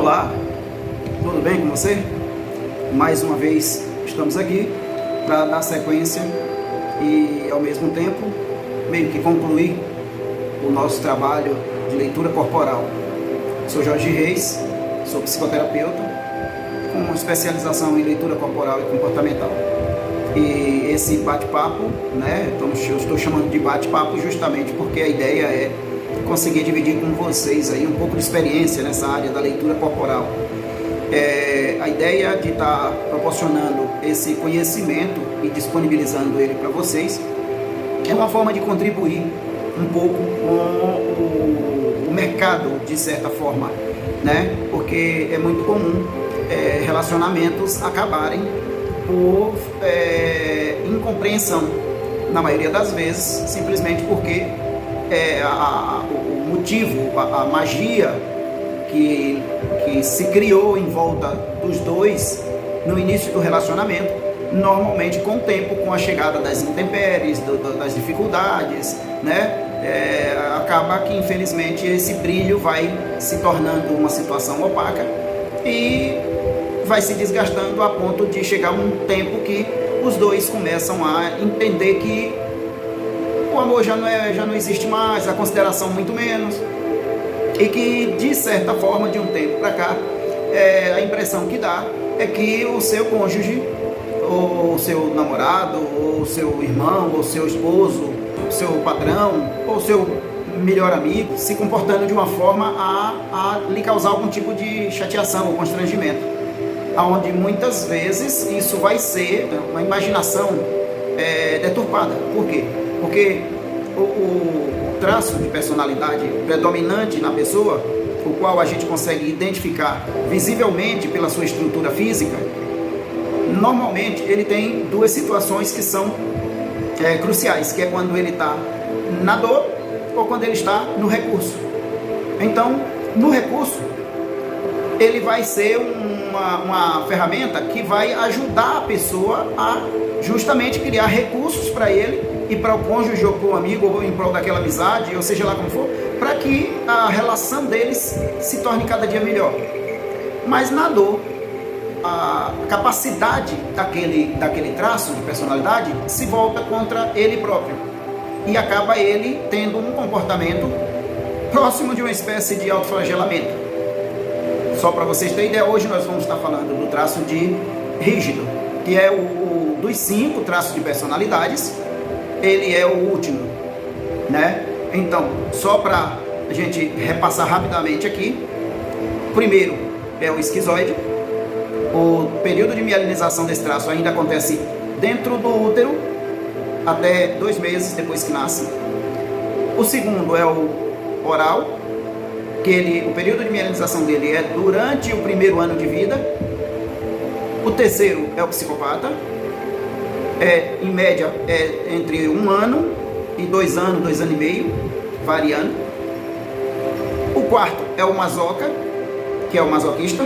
Olá, tudo bem com você? Mais uma vez estamos aqui para dar sequência e ao mesmo tempo meio que concluir o nosso trabalho de leitura corporal. Sou Jorge Reis, sou psicoterapeuta com especialização em leitura corporal e comportamental. E esse bate-papo, eu estou chamando de bate-papo justamente porque a ideia é conseguir dividir com vocês aí um pouco de experiência nessa área da leitura corporal. A ideia de estar proporcionando esse conhecimento e disponibilizando ele para vocês é uma forma de contribuir um pouco com o mercado, de certa forma, porque é muito comum relacionamentos acabarem por incompreensão, na maioria das vezes, simplesmente porque o motivo, a magia que se criou em volta dos dois no início do relacionamento, normalmente com o tempo, com a chegada das intempéries, das dificuldades, acaba que infelizmente esse brilho vai se tornando uma situação opaca e vai se desgastando a ponto de chegar um tempo que os dois começam a entender que o amor já não existe mais, a consideração muito menos, e que de certa forma, de um tempo para cá, a impressão que dá é que o seu cônjuge, ou o seu namorado, ou o seu irmão, ou o seu esposo, o seu patrão, ou o seu melhor amigo, se comportando de uma forma a lhe causar algum tipo de chateação ou constrangimento, onde muitas vezes isso vai ser uma imaginação deturpada. Por quê? Porque o traço de personalidade predominante na pessoa, o qual a gente consegue identificar visivelmente pela sua estrutura física, normalmente ele tem duas situações que são cruciais, que é quando ele está na dor ou quando ele está no recurso. Então, no recurso, ele vai ser uma ferramenta que vai ajudar a pessoa a justamente criar recursos para ele e para o cônjuge ou para o amigo, ou em prol daquela amizade, ou seja lá como for, para que a relação deles se torne cada dia melhor. Mas na dor, a capacidade daquele traço de personalidade se volta contra ele próprio e acaba ele tendo um comportamento próximo de uma espécie de autoflagelamento. Só para vocês terem ideia, hoje nós vamos estar falando do traço de rígido, que é dos 5 traços de personalidades, ele é o último, Então, só para a gente repassar rapidamente aqui, o primeiro é o esquizoide. O período de mielinização desse traço ainda acontece dentro do útero, até 2 meses depois que nasce. O segundo é o oral, que o período de mielinização dele é durante o primeiro ano de vida. O terceiro é o psicopata, em média entre 1 ano e 2 anos, 2 anos e meio, variando. O quarto é o masoca, que é o masoquista.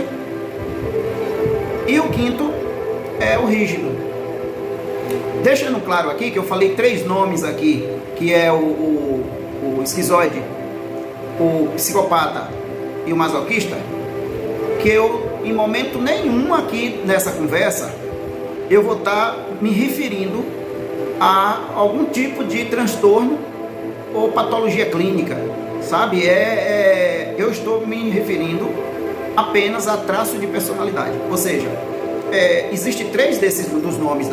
E o quinto é o rígido. Deixando claro aqui que eu falei 3 nomes aqui, que é o esquizoide, o psicopata e o masoquista, que eu, em momento nenhum aqui nessa conversa, eu vou estar me referindo a algum tipo de transtorno ou patologia clínica, sabe? Eu estou me referindo apenas a traço de personalidade, ou seja, existe 3 dos nomes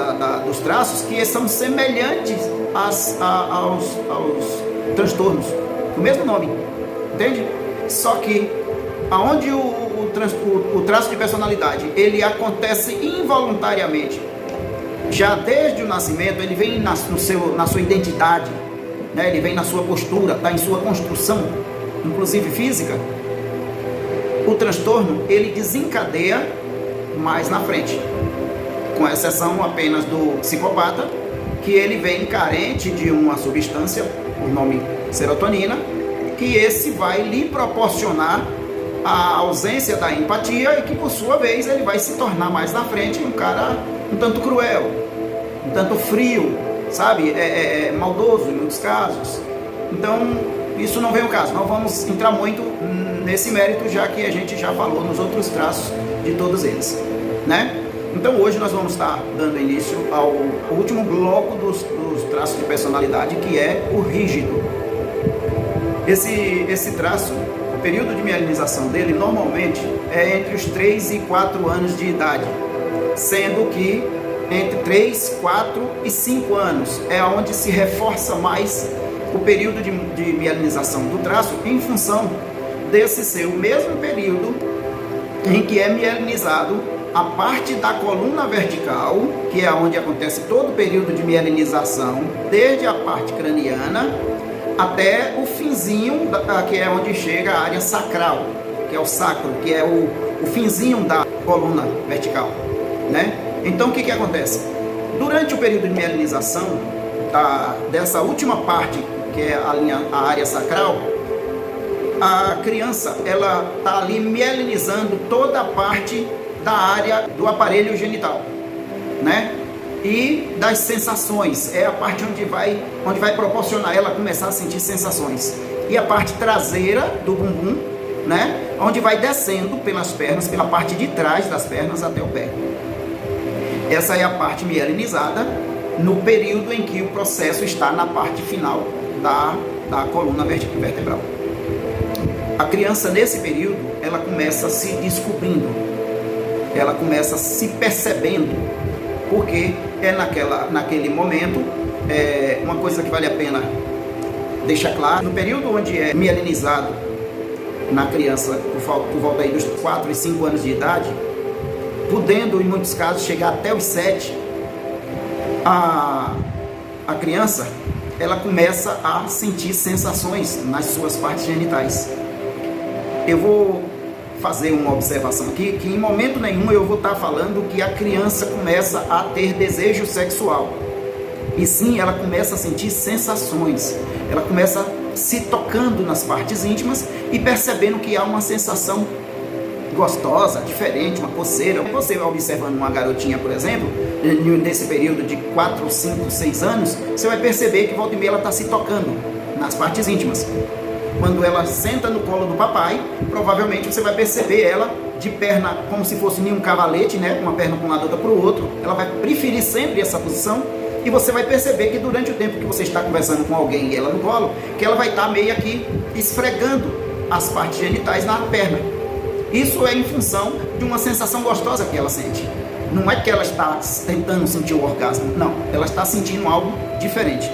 dos traços que são semelhantes aos transtornos, o mesmo nome, entende? Só que aonde o traço de personalidade ele acontece involuntariamente, já desde o nascimento, ele vem na sua identidade, ele vem na sua postura, está em sua construção, inclusive física. O transtorno ele desencadeia mais na frente, com exceção apenas do psicopata, que ele vem carente de uma substância, o nome serotonina, que esse vai lhe proporcionar a ausência da empatia e que por sua vez ele vai se tornar mais na frente um cara um tanto cruel, um tanto frio, sabe, maldoso em muitos casos. Então isso não vem ao caso, não vamos entrar muito nesse mérito, já que a gente já falou nos outros traços de todos eles, né? Então hoje nós vamos estar dando início ao último bloco dos traços de personalidade, que é o rígido. Esse traço, o período de mielinização dele normalmente é entre os 3 e 4 anos de idade, sendo que entre 3, 4 e 5 anos é onde se reforça mais o período de mielinização do traço, em função desse ser o mesmo período em que é mielinizado a parte da coluna vertical, que é onde acontece todo o período de mielinização, desde a parte craniana até o finzinho, que é onde chega a área sacral, que é o sacro, que é o finzinho da coluna vertical, né? Então o que acontece? Durante o período de mielinização dessa última parte, que é a área sacral, a criança ela está ali mielinizando toda a parte da área do aparelho genital, né? E das sensações, é a parte onde vai proporcionar ela começar a sentir sensações. E a parte traseira do bumbum, né? Onde vai descendo pelas pernas, pela parte de trás das pernas até o pé. Essa é a parte mielinizada no período em que o processo está na parte final da coluna vertebral. A criança nesse período, ela começa se descobrindo, ela começa se percebendo, porque é naquele momento, uma coisa que vale a pena deixar claro, no período onde é mielinizado na criança, por volta aí dos 4 e 5 anos de idade, podendo em muitos casos chegar até os 7, a criança ela começa a sentir sensações nas suas partes genitais. Eu vou fazer uma observação aqui, que em momento nenhum eu vou estar falando que a criança começa a ter desejo sexual, e sim, ela começa a sentir sensações, ela começa se tocando nas partes íntimas e percebendo que há uma sensação gostosa, diferente, uma coceira. Você vai observando uma garotinha, por exemplo, nesse período de 4, 5, 6 anos, você vai perceber que volta e meia ela está se tocando nas partes íntimas. Quando ela senta no colo do papai, provavelmente você vai perceber ela de perna como se fosse em um cavalete, né? Uma perna para um lado, outra para o outro. Ela vai preferir sempre essa posição, e você vai perceber que durante o tempo que você está conversando com alguém e ela no colo, que ela vai estar meio aqui esfregando as partes genitais na perna. Isso é em função de uma sensação gostosa que ela sente. Não é que ela está tentando sentir o orgasmo, não. Ela está sentindo algo diferente.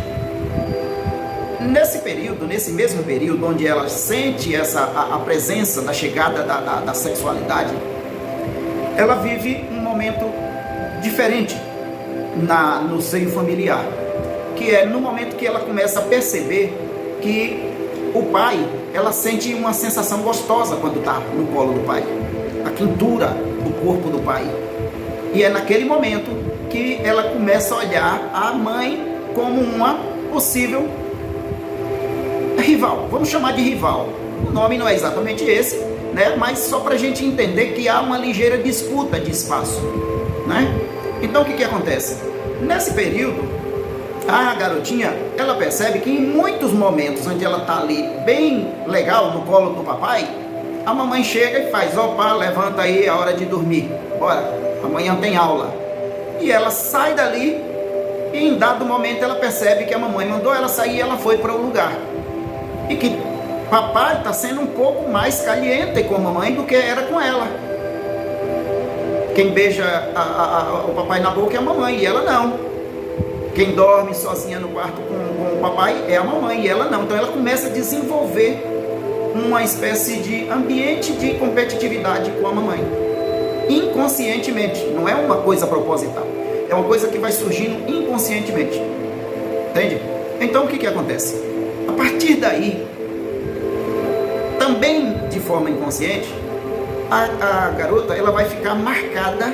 Nesse mesmo período, onde ela sente a presença da chegada da sexualidade, ela vive um momento diferente no seio familiar, que é no momento que ela começa a perceber que o pai, ela sente uma sensação gostosa quando está no colo do pai, a quentura do corpo do pai. E é naquele momento que ela começa a olhar a mãe como uma possível rival. Vamos chamar de rival. O nome não é exatamente esse, né? Mas só para a gente entender que há uma ligeira disputa de espaço, né? Então o que acontece? Nesse período, a garotinha, ela percebe que em muitos momentos onde ela está ali bem legal no colo do papai, a mamãe chega e faz: opa, levanta aí, é hora de dormir, bora, amanhã tem aula. E ela sai dali e em dado momento ela percebe que a mamãe mandou ela sair e ela foi para o lugar. E que papai está sendo um pouco mais caliente com a mamãe do que era com ela. Quem beija o papai na boca é a mamãe, e ela não. Quem dorme sozinha no quarto com o papai é a mamãe, e ela não. Então ela começa a desenvolver uma espécie de ambiente de competitividade com a mamãe. Inconscientemente, não é uma coisa proposital. É uma coisa que vai surgindo inconscientemente. Entende? Então o que acontece? A partir daí, também de forma inconsciente, a garota ela vai ficar marcada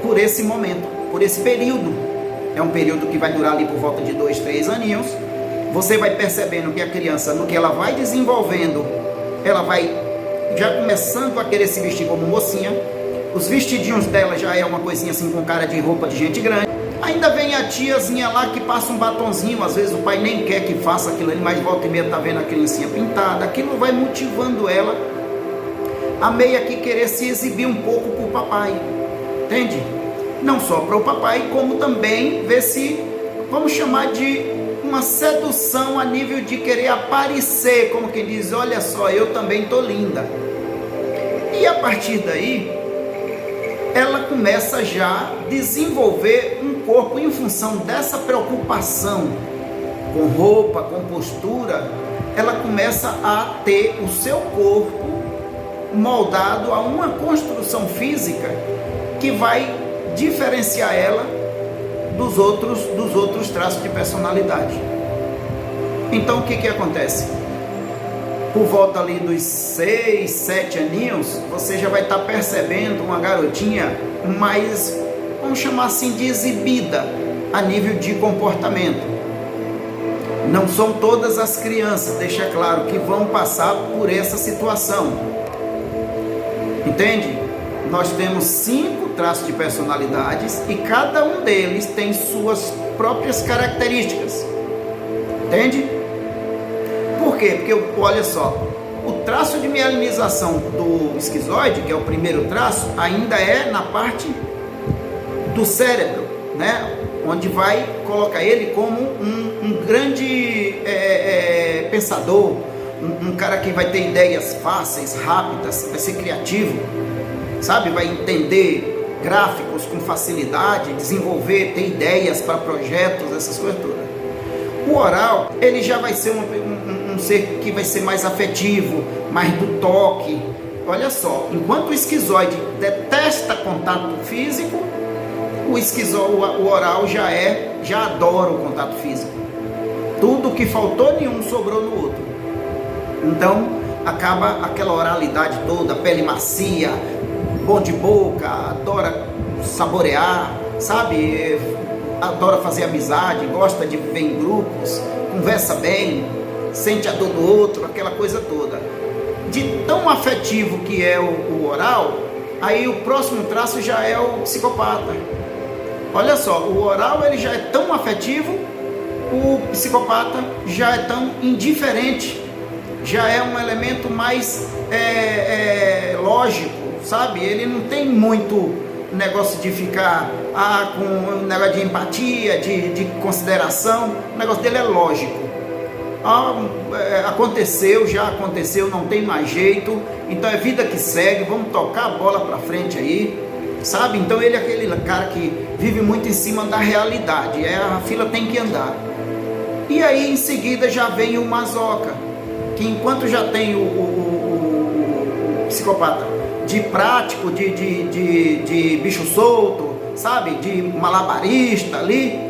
por esse momento, por esse período. É um período que vai durar ali por volta de 2, 3 aninhos. Você vai percebendo que a criança, no que ela vai desenvolvendo, ela vai já começando a querer se vestir como mocinha. Os vestidinhos dela já é uma coisinha assim com cara de roupa de gente grande. Ainda vem a tiazinha lá que passa um batonzinho, às vezes o pai nem quer que faça aquilo ali, mas volta e meia tá vendo a criancinha pintada. Aquilo vai motivando ela a meio que querer se exibir um pouco para o papai, entende? Não só para o papai, como também ver se, vamos chamar de uma sedução a nível de querer aparecer, como quem diz, olha só, eu também estou linda. E a partir daí, ela começa já a desenvolver um corpo em função dessa preocupação com roupa, com postura, ela começa a ter o seu corpo moldado a uma construção física que vai diferenciar ela dos outros traços de personalidade. Então o que acontece? Por volta ali dos 6, 7 aninhos, você já vai estar percebendo uma garotinha mais, vamos chamar assim, de exibida a nível de comportamento. Não são todas as crianças, deixa claro, que vão passar por essa situação. Entende? Nós temos 5 traços de personalidades e cada um deles tem suas próprias características. Entende? Por quê? Porque, olha só, o traço de mielinização do esquizoide, que é o primeiro traço, ainda é na parte do cérebro, né? Onde vai colocar ele como um grande pensador, um cara que vai ter ideias fáceis, rápidas, vai ser criativo, sabe? Vai entender gráficos com facilidade, desenvolver, ter ideias para projetos, essas coisas todas. O oral, ele já vai ser um ser que vai ser mais afetivo, mais do toque. Olha só, enquanto o esquizoide detesta contato físico, o oral já adora o contato físico. Tudo que faltou nenhum sobrou no outro. Então acaba aquela oralidade toda, pele macia, bom de boca, adora saborear, sabe? Adora fazer amizade, gosta de viver em grupos, conversa bem, sente a dor do outro, aquela coisa toda. De tão afetivo que é o oral, aí o próximo traço já é o psicopata. Olha só, o oral ele já é tão afetivo, o psicopata já é tão indiferente, já é um elemento mais lógico, sabe? Ele não tem muito negócio de ficar com um negócio de empatia, de consideração. O negócio dele é lógico. Já aconteceu, não tem mais jeito, então é vida que segue, vamos tocar a bola pra frente aí, sabe? Então ele é aquele cara que vive muito em cima da realidade, a fila tem que andar. E aí em seguida já vem o masoca, que enquanto já tem o psicopata de prático, de bicho solto, sabe? De malabarista ali,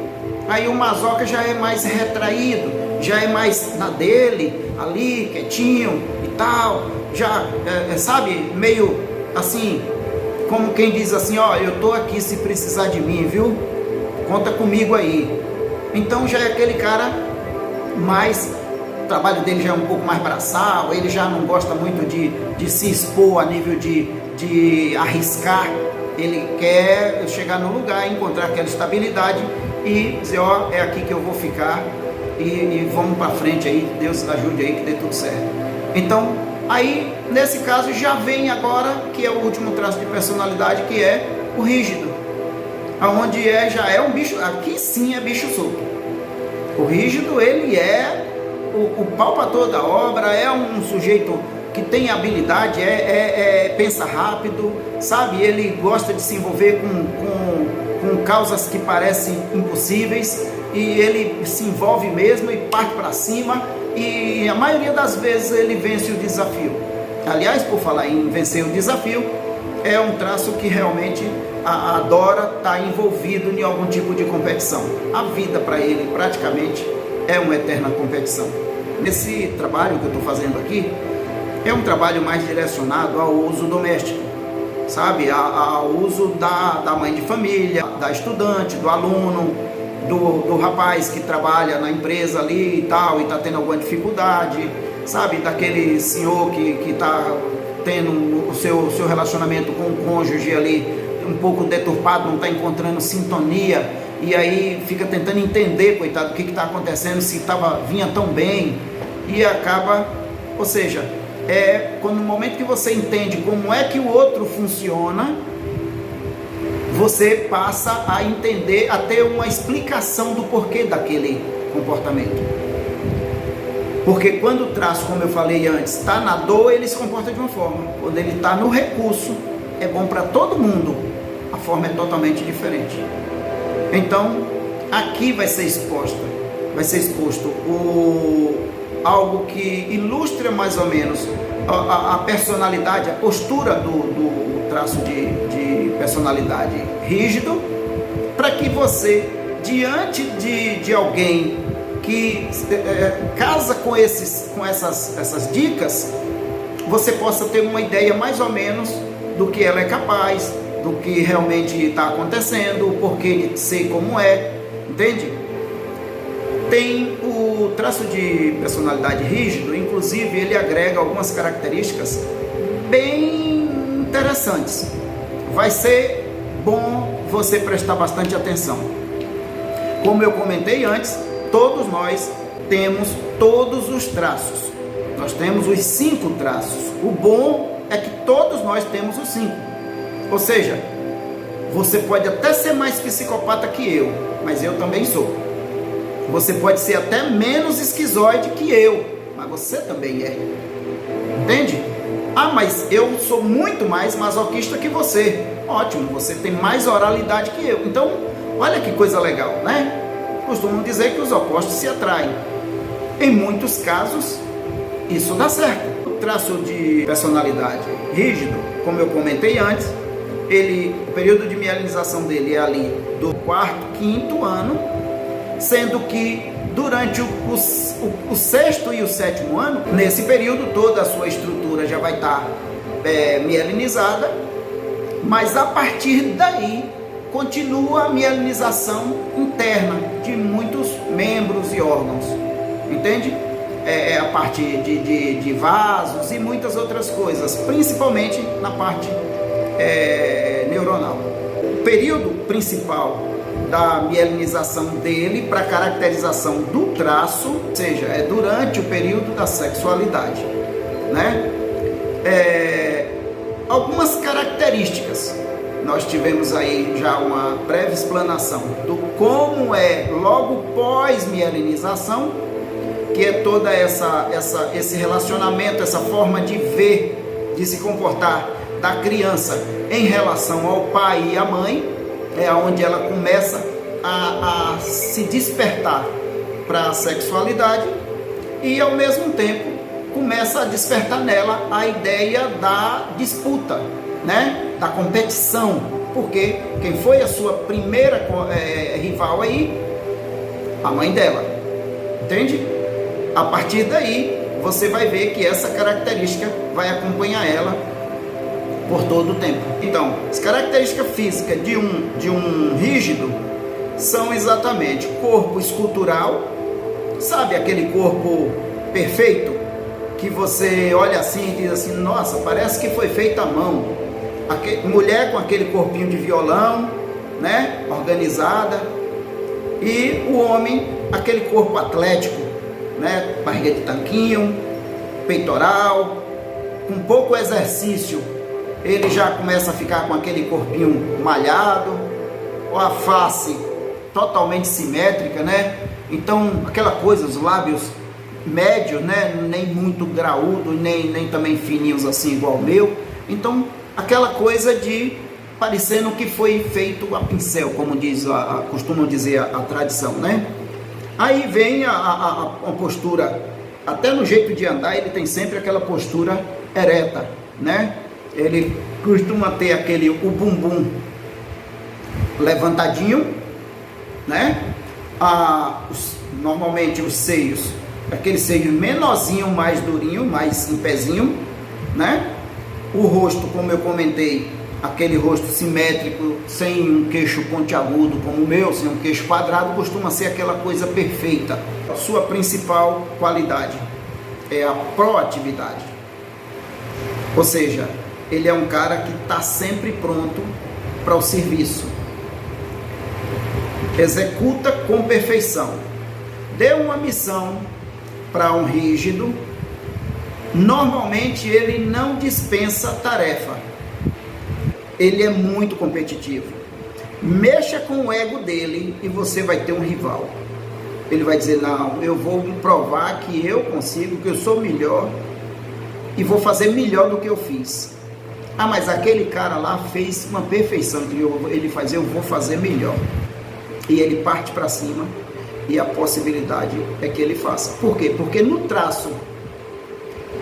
aí o masoca já é mais retraído, já é mais na dele, ali, quietinho e tal, já, sabe? Meio assim, como quem diz assim, ó, eu tô aqui se precisar de mim, viu? Conta comigo aí. Então já é aquele cara mais, o trabalho dele já é um pouco mais braçal, ele já não gosta muito de se expor a nível de arriscar, ele quer chegar no lugar, encontrar aquela estabilidade e dizer, ó, é aqui que eu vou ficar e vamos para frente aí, Deus ajude aí que dê tudo certo. Então, aí, nesse caso, já vem agora, que é o último traço de personalidade, que é o rígido, aonde já é um bicho, aqui sim é bicho solto. O rígido, ele é o pau para toda a obra, é um sujeito que tem habilidade, pensa rápido, sabe? Ele gosta de se envolver com causas que parecem impossíveis, e ele se envolve mesmo e parte para cima, e a maioria das vezes ele vence o desafio. Aliás, por falar em vencer o desafio, é um traço que realmente adora estar envolvido em algum tipo de competição. A vida para ele praticamente é uma eterna competição. Nesse trabalho que eu estou fazendo aqui, é um trabalho mais direcionado ao uso doméstico, sabe? Ao uso da mãe de família, da estudante, do aluno, do rapaz que trabalha na empresa ali e tal, e está tendo alguma dificuldade, sabe? Daquele senhor que está tendo o seu relacionamento com o cônjuge ali um pouco deturpado, não está encontrando sintonia, e aí fica tentando entender, coitado, o que está acontecendo, se vinha tão bem, e acaba, ou seja, quando no momento que você entende como é que o outro funciona, você passa a entender, a ter uma explicação do porquê daquele comportamento. Porque quando o traço, como eu falei antes, está na dor, ele se comporta de uma forma. Quando ele está no recurso, é bom para todo mundo. A forma é totalmente diferente. Então, aqui vai ser exposto algo que ilustra mais ou menos a personalidade, a postura do traço de personalidade rígido, para que você, diante de alguém que casa com essas dicas, você possa ter uma ideia mais ou menos do que ela é capaz, do que realmente está acontecendo, o porquê de ser como é, entende? Tem o traço de personalidade rígido, inclusive ele agrega algumas características bem interessantes. Vai ser bom você prestar bastante atenção. Como eu comentei antes, todos nós temos todos os traços. Nós temos os 5 traços. O bom é que todos nós temos os 5. Ou seja, você pode até ser mais psicopata que eu, mas eu também sou. Você pode ser até menos esquizoide que eu, mas você também é. Entende? Ah, mas eu sou muito mais masoquista que você. Ótimo, você tem mais oralidade que eu. Então, olha que coisa legal, né? Costumam dizer que os opostos se atraem. Em muitos casos, isso dá certo. O traço de personalidade rígido, como eu comentei antes, o período de mielinização dele é ali do 4º, 5º ano, sendo que durante o 6º e o 7º ano, nesse período toda a sua estrutura já vai estar mielinizada, mas a partir daí continua a mielinização interna de muitos membros e órgãos, entende? A parte de vasos e muitas outras coisas, principalmente na parte neuronal. O período principal da mielinização dele para caracterização do traço, ou seja, é durante o período da sexualidade, né? Algumas características, nós tivemos aí já uma breve explanação do como é logo pós-mielinização, que é toda esse relacionamento, essa forma de ver, de se comportar da criança em relação ao pai e à mãe, onde ela começa a se despertar para a sexualidade e ao mesmo tempo começa a despertar nela a ideia da disputa, né? Da competição, porque quem foi a sua primeira rival aí? A mãe dela, entende? A partir daí você vai ver que essa característica vai acompanhar ela por todo o tempo. Então, as características físicas de um rígido são exatamente corpo escultural, sabe aquele corpo perfeito que você olha assim e diz assim, nossa, parece que foi feito à mão. Mulher com aquele corpinho de violão, né, organizada, e o homem, aquele corpo atlético, né, barriga de tanquinho, peitoral, com pouco exercício, ele já começa a ficar com aquele corpinho malhado, ou a face totalmente simétrica, né? Então, aquela coisa, os lábios médios, né? Nem muito graúdo, nem também fininhos assim, igual o meu. Então, aquela coisa de parecendo que foi feito a pincel, como costumam dizer a tradição, né? Aí vem a postura, até no jeito de andar, ele tem sempre aquela postura ereta, né? Ele costuma ter o bumbum levantadinho, né? Normalmente os seios, aquele seio menorzinho, mais durinho, mais em pezinho, né? O rosto, como eu comentei, aquele rosto simétrico, sem um queixo pontiagudo como o meu, sem um queixo quadrado, costuma ser aquela coisa perfeita. A sua principal qualidade é a proatividade, ou seja, ele é um cara que está sempre pronto para o serviço, executa com perfeição. Dê uma missão para um rígido, Normalmente ele não dispensa tarefa, ele é muito competitivo. Mexa com o ego dele e você vai ter um rival. Ele vai dizer, não, eu vou provar que eu consigo, que eu sou melhor e vou fazer melhor do que eu fiz. Ah, mas aquele cara lá fez uma perfeição que ele faz, eu vou fazer melhor. E ele parte para cima e a possibilidade é que ele faça. Por quê? Porque no traço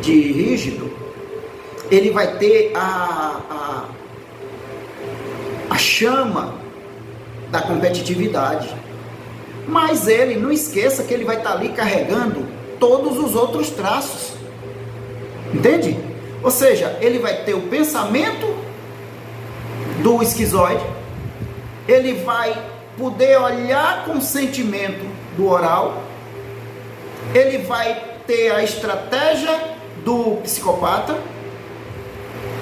de rígido, ele vai ter a chama da competitividade. Mas ele, não esqueça que ele vai estar ali carregando todos os outros traços. Entende? Ou seja, ele vai ter o pensamento do esquizoide, ele vai poder olhar com o sentimento do oral, ele vai ter a estratégia do psicopata,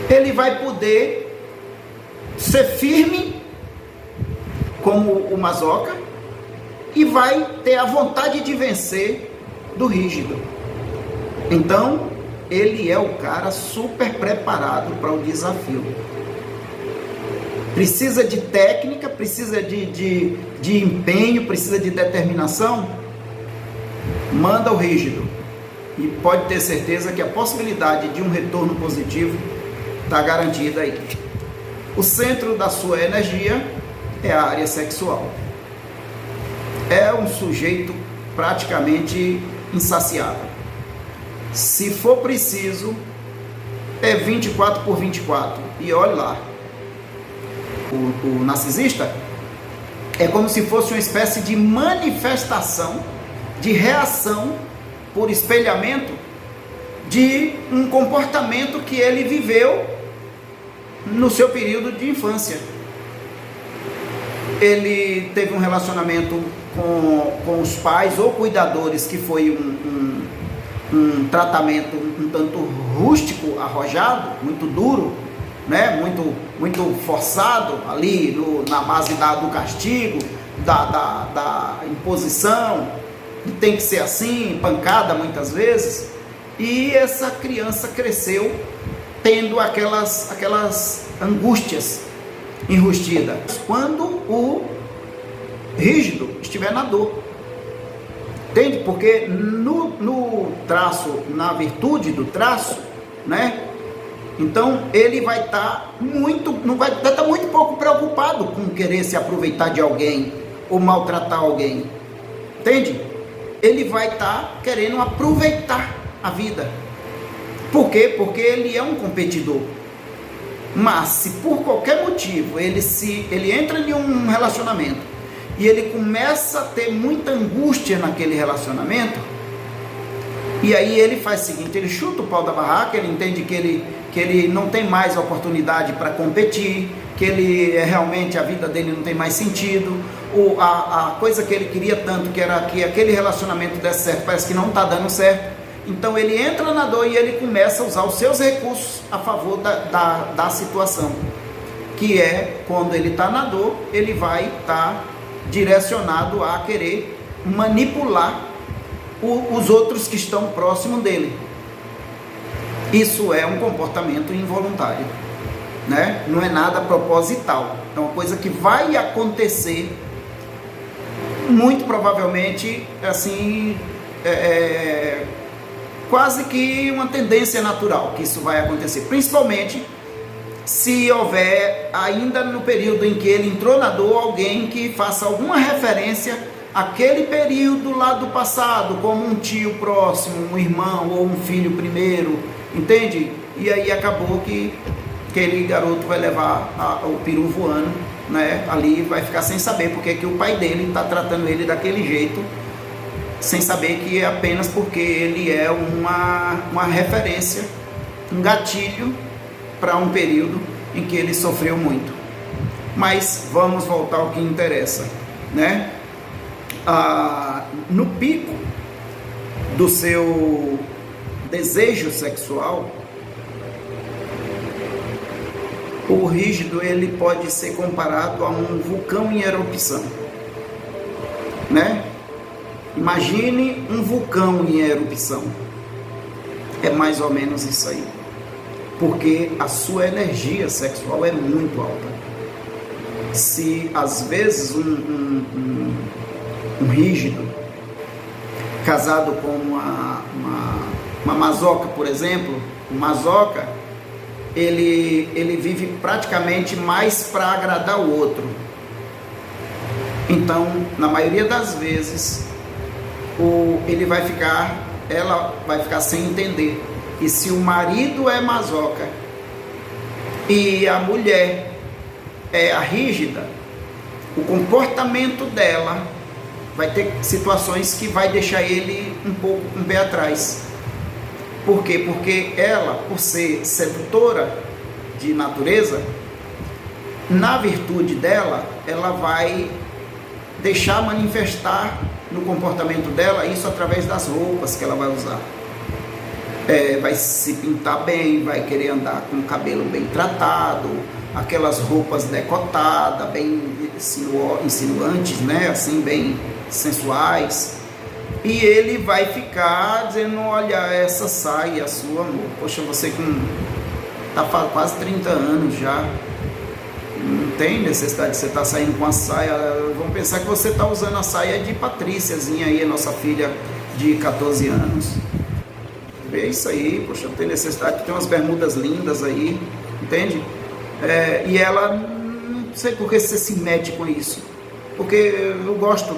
ele vai poder ser firme como o masoca e vai ter a vontade de vencer do rígido. Então, ele é o cara super preparado para o desafio. Precisa de técnica, precisa de empenho, precisa de determinação. Manda o rígido. E pode ter certeza que a possibilidade de um retorno positivo está garantida aí. O centro da sua energia é a área sexual. É um sujeito praticamente insaciável. Se for preciso, é 24 por 24. E olha lá, o narcisista é como se fosse uma espécie de manifestação, de reação por espelhamento de um comportamento que ele viveu no seu período de infância. Ele teve um relacionamento com os pais ou cuidadores que foi um tratamento um tanto rústico, arrojado, muito duro, né? muito forçado ali na base do castigo, da imposição, tem que ser assim, pancada muitas vezes, e essa criança cresceu tendo aquelas angústias enrustidas quando o rígido estiver na dor. Entende? Porque no traço, na virtude do traço, né? Então ele vai estar vai estar muito pouco preocupado com querer se aproveitar de alguém ou maltratar alguém. Entende? Ele vai estar querendo aproveitar a vida. Por quê? Porque ele é um competidor. Mas se por qualquer motivo ele entra em um relacionamento e ele começa a ter muita angústia naquele relacionamento, e aí ele faz o seguinte, ele chuta o pau da barraca, ele entende que ele não tem mais oportunidade para competir, que ele realmente a vida dele não tem mais sentido, a coisa que ele queria tanto, que era que aquele relacionamento desse certo, parece que não está dando certo. Então ele entra na dor e ele começa a usar os seus recursos a favor da situação, que é quando ele está na dor, ele vai estar direcionado a querer manipular os outros que estão próximos dele. Isso é um comportamento involuntário, né? Não é nada proposital, é uma coisa que vai acontecer muito provavelmente assim, quase que uma tendência natural que isso vai acontecer, principalmente se houver ainda no período em que ele entrou na dor alguém que faça alguma referência àquele período lá do passado, como um tio próximo, um irmão ou um filho primeiro, entende? E aí acabou que aquele garoto vai levar o peru voando, né? Ali vai ficar sem saber porque que o pai dele está tratando ele daquele jeito, sem saber que é apenas porque ele é uma referência, um gatilho para um período em que ele sofreu muito. Mas vamos voltar ao que interessa, né? No pico do seu desejo sexual, o rígido ele pode ser comparado a um vulcão em erupção, né? Imagine um vulcão em erupção. É mais ou menos isso aí. Porque a sua energia sexual é muito alta. Se às vezes um rígido casado com uma masoca, por exemplo, o masoca, ele vive praticamente mais para agradar o outro. Então, na maioria das vezes, ela vai ficar sem entender. E se o marido é masoca e a mulher é a rígida, o comportamento dela vai ter situações que vai deixar ele um pé atrás. Por quê? Porque ela, por ser sedutora de natureza, na virtude dela, ela vai deixar manifestar no comportamento dela isso através das roupas que ela vai usar. Vai se pintar bem, vai querer andar com o cabelo bem tratado, aquelas roupas decotadas, bem insinuantes, né? Assim, bem sensuais. E ele vai ficar dizendo: olha, essa saia sua, amor, poxa, você tá quase 30 anos já, não tem necessidade de você estar saindo com a saia. Vamos pensar que você está usando a saia de Patríciazinha aí, a nossa filha de 14 anos. Vê isso aí, poxa, tem necessidade, tem umas bermudas lindas aí, entende? E ela, não sei por que você se mete com isso, porque eu gosto,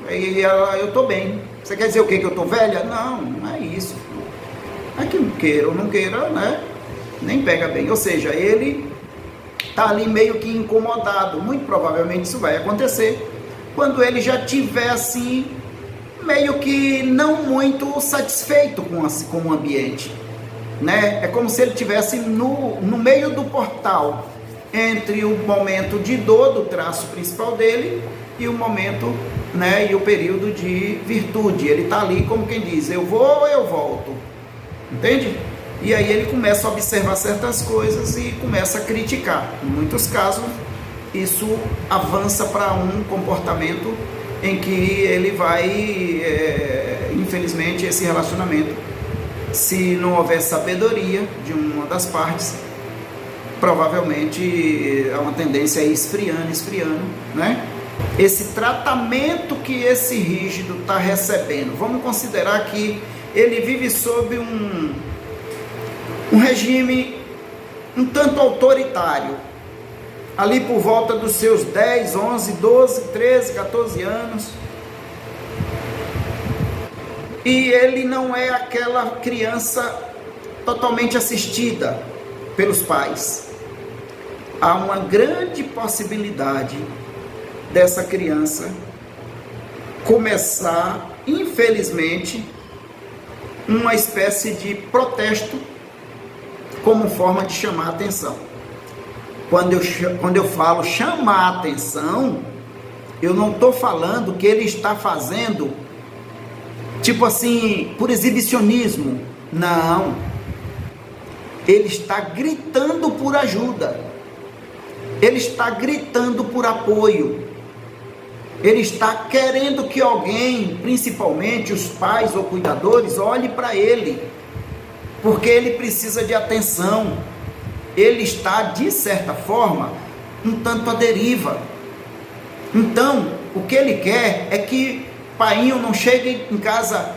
e ela, eu tô bem. Você quer dizer o quê? Que eu tô velha? Não, não é isso. É que queira ou não queira, né? Nem pega bem. Ou seja, ele tá ali meio que incomodado. Muito provavelmente isso vai acontecer quando ele já tiver assim, meio que não muito satisfeito com o ambiente, né? É como se ele estivesse no meio do portal entre o momento de dor do traço principal dele e o momento, né, e o período de virtude. Ele está ali como quem diz: eu vou ou eu volto, entende? E aí ele começa a observar certas coisas e começa a criticar. Em muitos casos isso avança para um comportamento em que ele vai, infelizmente, esse relacionamento, se não houver sabedoria de uma das partes, provavelmente há uma tendência a ir esfriando, né? Esse tratamento que esse rígido está recebendo, vamos considerar que ele vive sob um regime um tanto autoritário, ali por volta dos seus 10, 11, 12, 13, 14 anos, e ele não é aquela criança totalmente assistida pelos pais. Há uma grande possibilidade dessa criança começar, infelizmente, uma espécie de protesto como forma de chamar a atenção. Quando eu falo chamar a atenção, eu não estou falando que ele está fazendo tipo assim, por exibicionismo. Não. Ele está gritando por ajuda. Ele está gritando por apoio. Ele está querendo que alguém, principalmente os pais ou cuidadores, olhe para ele, porque ele precisa de atenção. Ele está, de certa forma, um tanto à deriva. Então, o que ele quer é que painho não chegue em casa,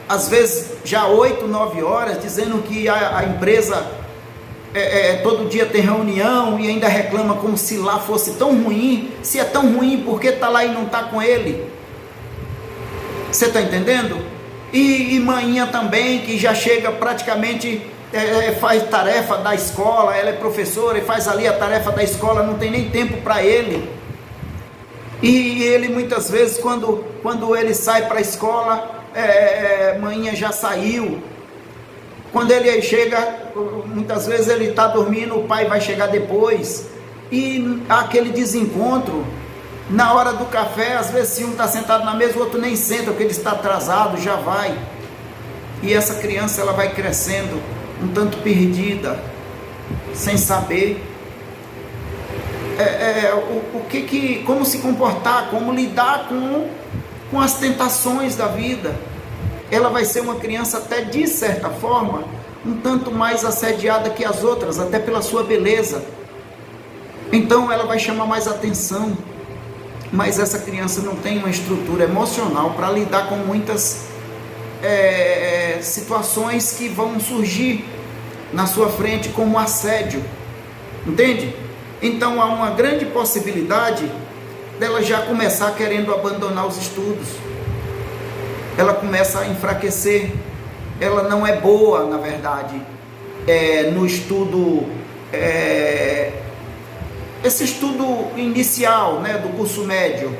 às vezes já 8, 9 horas, dizendo que a empresa todo dia tem reunião e ainda reclama como se lá fosse tão ruim. Se é tão ruim, por que está lá e não está com ele? Você está entendendo? E manhã também, que já chega praticamente, faz tarefa da escola, ela é professora e faz ali a tarefa da escola, não tem nem tempo para ele. E ele muitas vezes, quando ele sai para a escola, manhã já saiu. Quando ele chega, muitas vezes ele está dormindo, o pai vai chegar depois, e há aquele desencontro. Na hora do café, às vezes se um está sentado na mesa, o outro nem senta, porque ele está atrasado, já vai. E essa criança, ela vai crescendo um tanto perdida, sem saber como se comportar, como lidar com as tentações da vida. Ela vai ser uma criança até de certa forma um tanto mais assediada que as outras, até pela sua beleza. Então ela vai chamar mais atenção. Mas essa criança não tem uma estrutura emocional para lidar com muitas situações que vão surgir na sua frente como assédio, entende? Então há uma grande possibilidade dela já começar querendo abandonar os estudos. Ela começa a enfraquecer. Ela não é boa, na verdade, no estudo, esse estudo inicial, né, do curso médio,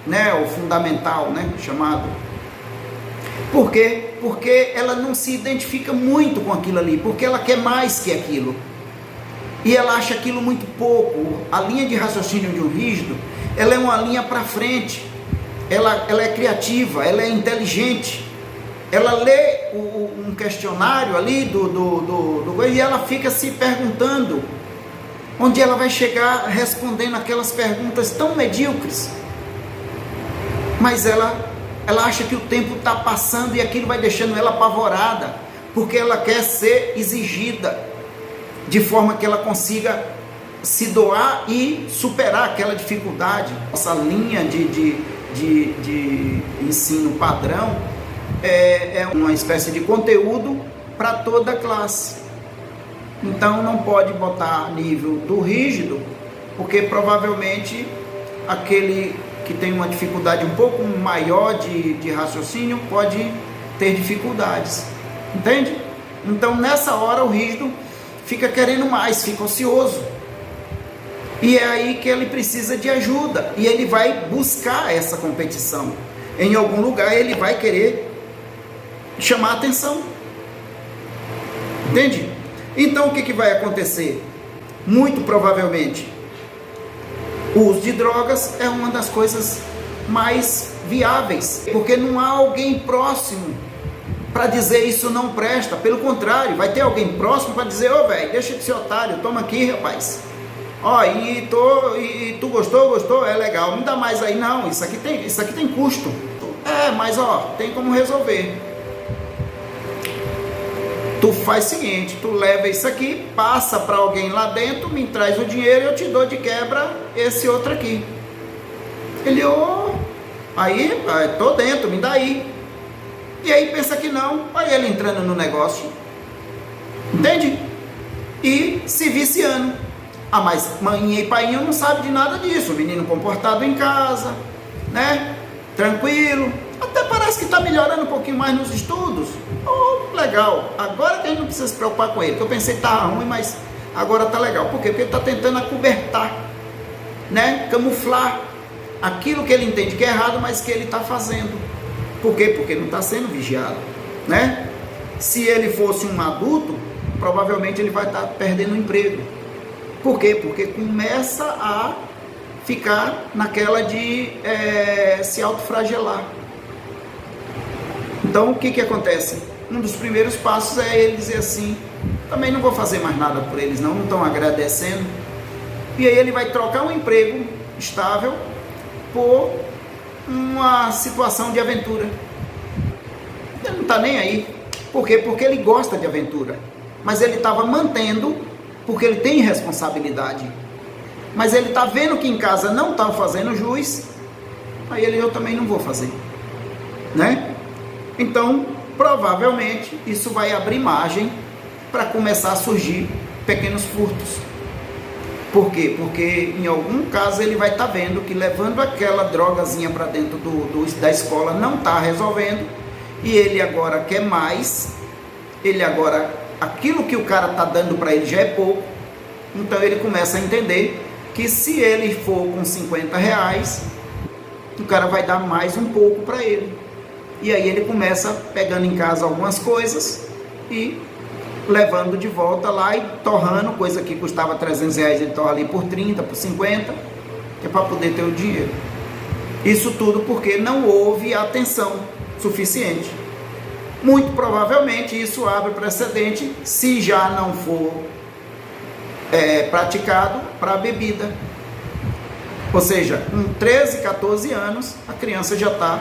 né, o fundamental, né, chamado. Por quê? Porque ela não se identifica muito com aquilo ali, porque ela quer mais que aquilo. E ela acha aquilo muito pouco. A linha de raciocínio de um rígido, ela é uma linha para frente. Ela é criativa, ela é inteligente. Ela lê um questionário ali e ela fica se perguntando onde ela vai chegar respondendo aquelas perguntas tão medíocres. Mas ela acha que o tempo está passando e aquilo vai deixando ela apavorada, porque ela quer ser exigida, de forma que ela consiga se doar e superar aquela dificuldade. Essa linha de ensino padrão é uma espécie de conteúdo para toda a classe. Então não pode botar nível do rígido, porque provavelmente aquele que tem uma dificuldade um pouco maior de raciocínio pode ter dificuldades, entende? Então nessa hora o rígido fica querendo mais, fica ocioso, e é aí que ele precisa de ajuda, e ele vai buscar essa competição. Em algum lugar ele vai querer chamar a atenção, entende? Então o que vai acontecer? Muito provavelmente o uso de drogas é uma das coisas mais viáveis, porque não há alguém próximo para dizer isso não presta. Pelo contrário, vai ter alguém próximo para dizer: ô velho, deixa de ser otário, toma aqui, rapaz. Ó, e tu gostou? É legal, me dá mais aí. Não, isso aqui tem custo. Mas ó, tem como resolver. Tu faz o seguinte, tu leva isso aqui, passa para alguém lá dentro, me traz o dinheiro e eu te dou de quebra esse outro aqui. Ele, aí, tô dentro, me dá aí. E aí pensa que não, olha ele entrando no negócio, entende? E se viciando. Mas mãe e pai não sabem de nada disso, o menino comportado em casa, né? Tranquilo, até parece que está melhorando um pouquinho mais nos estudos. Legal, agora que a gente não precisa se preocupar com ele, que eu pensei que estava ruim, mas agora está legal. Por quê? Porque ele está tentando acobertar, né? Camuflar aquilo que ele entende que é errado, mas que ele está fazendo. Por quê? Porque não está sendo vigiado, né? Se ele fosse um adulto, provavelmente ele vai estar perdendo o emprego. Por quê? Porque começa a ficar naquela de se autoflagelar. Então o que acontece? Um dos primeiros passos é ele dizer assim: também não vou fazer mais nada por eles, não estão agradecendo. E aí ele vai trocar um emprego estável por uma situação de aventura. Ele não está nem aí. Por quê? Porque ele gosta de aventura, mas ele estava mantendo porque ele tem responsabilidade. Mas ele está vendo que em casa não estão fazendo jus, aí eu também não vou fazer, né? Então provavelmente isso vai abrir margem para começar a surgir pequenos furtos. Por quê? Porque em algum caso ele vai estar vendo que levando aquela drogazinha para dentro da escola não está resolvendo, e ele agora quer mais, aquilo que o cara está dando para ele já é pouco. Então ele começa a entender que se ele for com 50 reais, o cara vai dar mais um pouco para ele. E aí ele começa pegando em casa algumas coisas e levando de volta lá e torrando, coisa que custava 300 reais, ele torra ali por 30, por 50, que é para poder ter o dinheiro. Isso tudo porque não houve atenção suficiente. Muito provavelmente isso abre precedente, se já não for praticado, para a bebida. Ou seja, com 13, 14 anos, a criança já está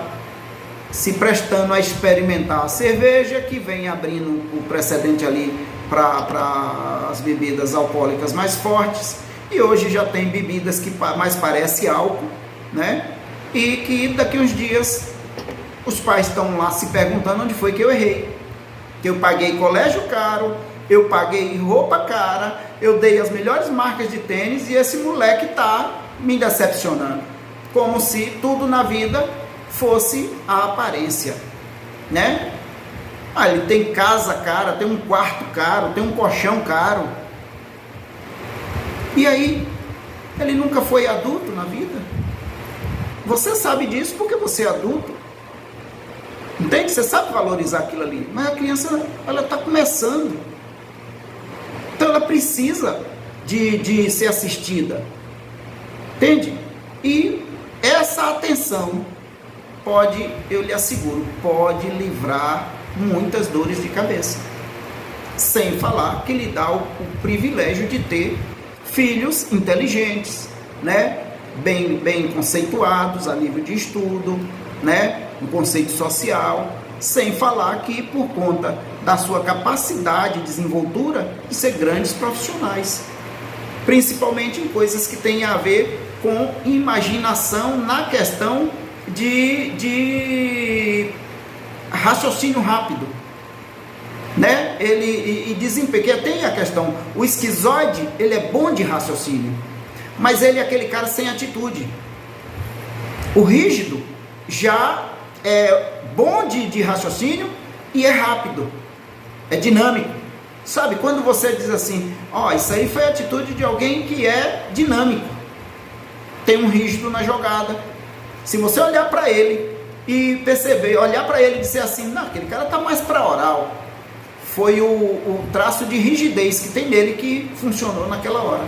se prestando a experimentar a cerveja, que vem abrindo o precedente ali para as bebidas alcoólicas mais fortes, e hoje já tem bebidas que mais parecem álcool, né? E que daqui uns dias os pais estão lá se perguntando onde foi que eu errei, que eu paguei colégio caro, eu paguei roupa cara, eu dei as melhores marcas de tênis e esse moleque está me decepcionando, como se tudo na vida fosse a aparência, né? Ele tem casa cara, tem um quarto caro, tem um colchão caro, e aí ele nunca foi adulto na vida. Você sabe disso porque você é adulto, entende? Você sabe valorizar aquilo ali, mas a criança, ela está começando, então ela precisa de ser assistida, entende? E essa atenção pode, eu lhe asseguro, pode livrar muitas dores de cabeça, sem falar que lhe dá o privilégio de ter filhos inteligentes, né? Bem conceituados a nível de estudo, né? Um conceito social, sem falar que por conta da sua capacidade de desenvoltura de ser grandes profissionais, principalmente em coisas que têm a ver com imaginação na questão de raciocínio rápido, né? Ele desempenha, tem a questão, o esquizoide, ele é bom de raciocínio, mas ele é aquele cara sem atitude. O rígido já é bom de raciocínio e é rápido, é dinâmico. Sabe, quando você diz assim, isso aí foi a atitude de alguém que é dinâmico, tem um rígido na jogada. Se você olhar para ele e perceber, olhar para ele e dizer assim, não, aquele cara está mais para oral, foi o traço de rigidez que tem nele que funcionou naquela hora.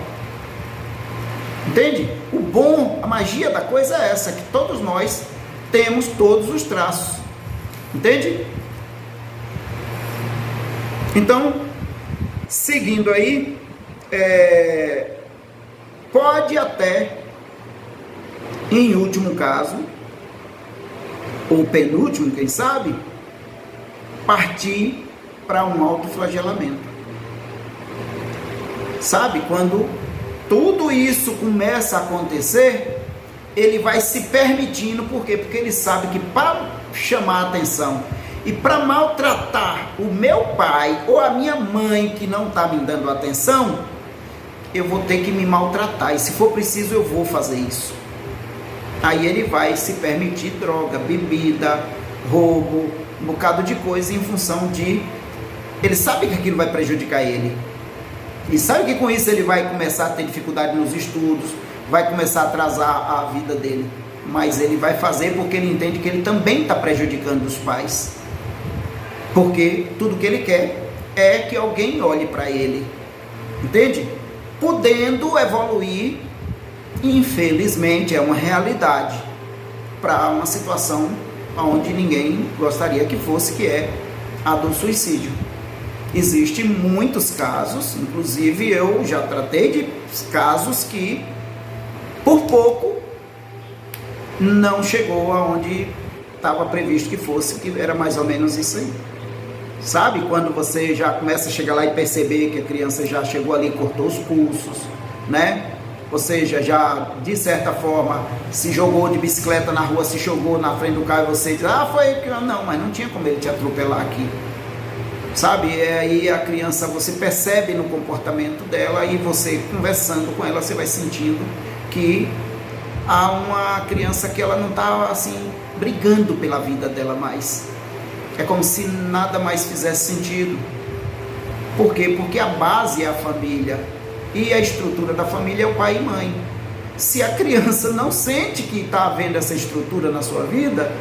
Entende? O bom, a magia da coisa é essa, que todos nós temos todos os traços. Entende? Então, seguindo aí, pode até, em último caso, ou penúltimo, quem sabe, partir para um autoflagelamento. Sabe, quando tudo isso começa a acontecer, ele vai se permitindo, por quê? Porque ele sabe que para chamar a atenção e para maltratar o meu pai ou a minha mãe que não está me dando atenção, eu vou ter que me maltratar, e se for preciso eu vou fazer isso. Aí ele vai se permitir droga, bebida, roubo, um bocado de coisa em função de... Ele sabe que aquilo vai prejudicar ele. E sabe que com isso ele vai começar a ter dificuldade nos estudos, vai começar a atrasar a vida dele. Mas ele vai fazer porque ele entende que ele também está prejudicando os pais. Porque tudo que ele quer é que alguém olhe para ele. Entende? Podendo evoluir, infelizmente, é uma realidade, para uma situação onde ninguém gostaria que fosse, que é a do suicídio. Existem muitos casos, inclusive eu já tratei de casos que, por pouco, não chegou aonde estava previsto que fosse, que era mais ou menos isso aí. Sabe, quando você já começa a chegar lá e perceber que a criança já chegou ali e cortou os pulsos, né? Ou seja, já, de certa forma, se jogou de bicicleta na rua, se jogou na frente do carro e você diz, foi... Não, mas não tinha como ele te atropelar aqui. Sabe, aí a criança, você percebe no comportamento dela, e você conversando com ela, você vai sentindo que há uma criança que ela não está assim, brigando pela vida dela mais. É como se nada mais fizesse sentido. Por quê? Porque a base é a família, e a estrutura da família é o pai e mãe. Se a criança não sente que está havendo essa estrutura na sua vida,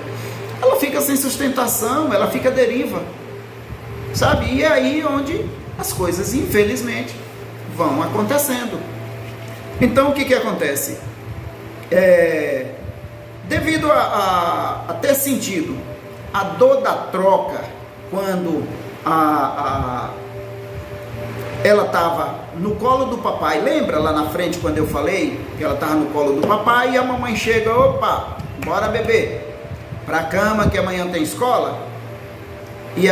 ela fica sem sustentação, ela fica à deriva. Sabe? E é aí onde as coisas, infelizmente, vão acontecendo. Então, o que acontece? Devido a ter sentido a dor da troca, quando ela estava no colo do papai, lembra lá na frente quando eu falei que ela estava no colo do papai e a mamãe chega, opa, bora beber. para a cama que amanhã tem escola, e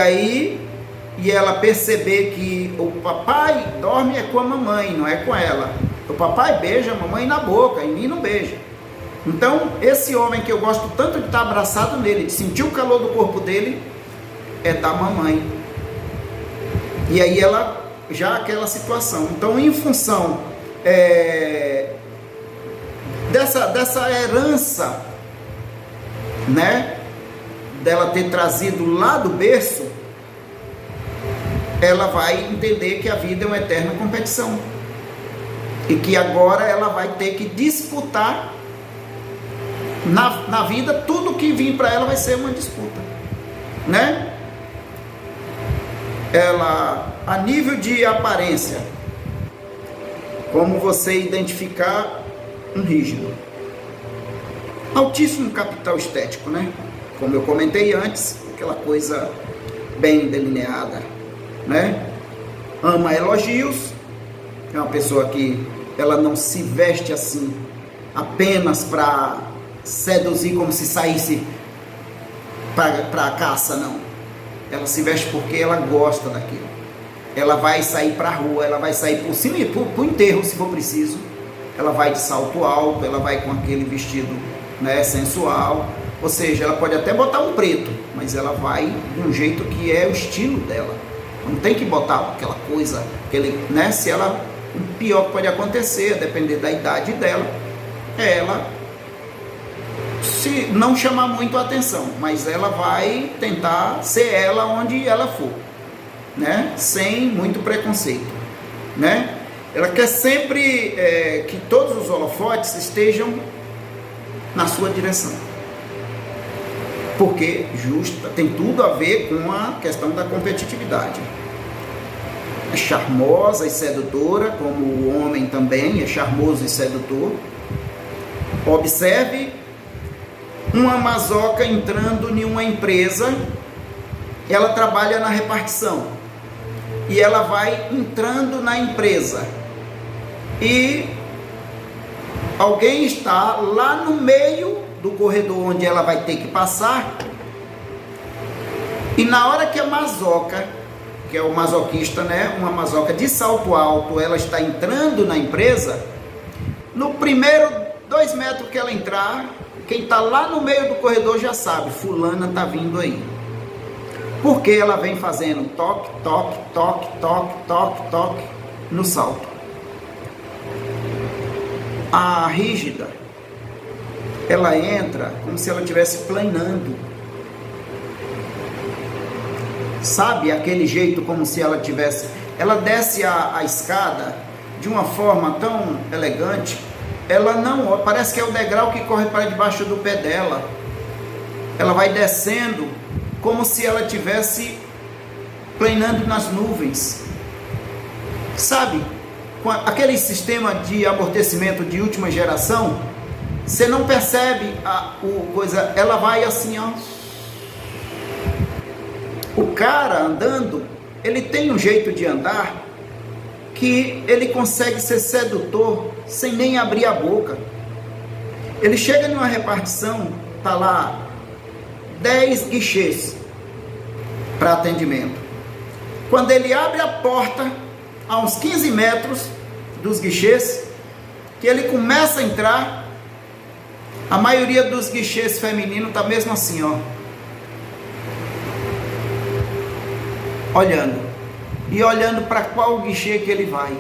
ela perceber que o papai dorme é com a mamãe, não é com ela. O papai beija a mamãe na boca, em mim não beija. Então, esse homem que eu gosto tanto de estar abraçado nele, de sentir o calor do corpo dele, é da mamãe. E aí ela, já aquela situação. Então, em função dessa herança, né, dela ter trazido lá do berço, ela vai entender que a vida é uma eterna competição. E que agora ela vai ter que disputar na vida, tudo que vir para ela vai ser uma disputa, né? Ela, a nível de aparência, como você identificar um rígido? Altíssimo capital estético, né? Como eu comentei antes, aquela coisa bem delineada, né? Ama elogios, é uma pessoa que ela não se veste assim apenas para seduzir, como se saísse para a caça, não. Ela se veste porque ela gosta daquilo. Ela vai sair para a rua, ela vai sair por cima e para o enterro, se for preciso. Ela vai de salto alto, ela vai com aquele vestido, né, sensual. Ou seja, ela pode até botar um preto, mas ela vai de um jeito que é o estilo dela. Não tem que botar aquela coisa, né? Se ela, o pior que pode acontecer, a depender da idade dela, é ela se não chamar muito a atenção, mas ela vai tentar ser ela onde ela for, né? Sem muito preconceito, né? Ela quer sempre que todos os holofotes estejam na sua direção, porque tem tudo a ver com a questão da competitividade. É charmosa e sedutora, como o homem também é charmoso e sedutor. Observe uma mazoca entrando em uma empresa, ela trabalha na repartição, e ela vai entrando na empresa, e alguém está lá no meio do corredor onde ela vai ter que passar, e na hora que a mazoca, que é o masoquista, né, uma mazoca de salto alto, ela está entrando na empresa, no primeiro 2 metros que ela entrar, quem está lá no meio do corredor já sabe, fulana está vindo aí. Porque ela vem fazendo toque, toque, toque, toque, toque, toque no salto. A rígida, ela entra como se ela estivesse planando. Sabe, aquele jeito como se ela tivesse... Ela desce a escada de uma forma tão elegante, ela não... Parece que é o degrau que corre para debaixo do pé dela. Ela vai descendo como se ela estivesse planando nas nuvens. Sabe, com aquele sistema de amortecimento de última geração, você não percebe coisa, ela vai assim, ó. O cara andando, ele tem um jeito de andar que ele consegue ser sedutor sem nem abrir a boca. Ele chega numa repartição, tá lá 10 guichês para atendimento. Quando ele abre a porta, a uns 15 metros dos guichês, que ele começa a entrar, a maioria dos guichês femininos está mesmo assim, ó, olhando, e olhando para qual guichê que ele vai,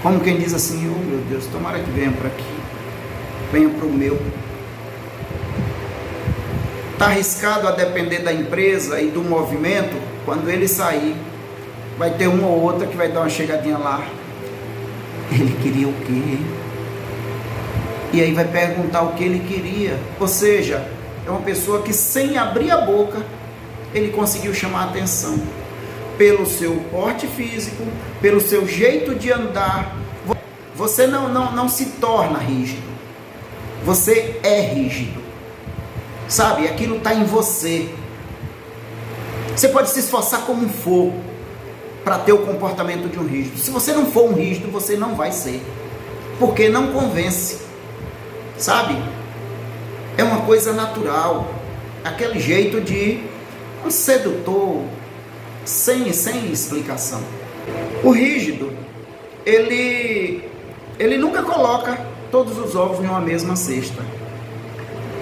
como quem diz assim, oh meu Deus, tomara que venha para aqui, venha para o meu. Está arriscado a depender da empresa e do movimento. Quando ele sair, vai ter uma ou outra que vai dar uma chegadinha lá, ele queria o quê? E aí vai perguntar o que ele queria. Ou seja, é uma pessoa que sem abrir a boca, ele conseguiu chamar a atenção, pelo seu porte físico, pelo seu jeito de andar. Você não se torna rígido, você é rígido, sabe, aquilo está em você. Você pode se esforçar como for para ter o comportamento de um rígido. Se você não for um rígido, você não vai ser, porque não convence, sabe, é uma coisa natural. aquele jeito de um sedutor, sem explicação. O rígido, ele nunca coloca todos os ovos em uma mesma cesta.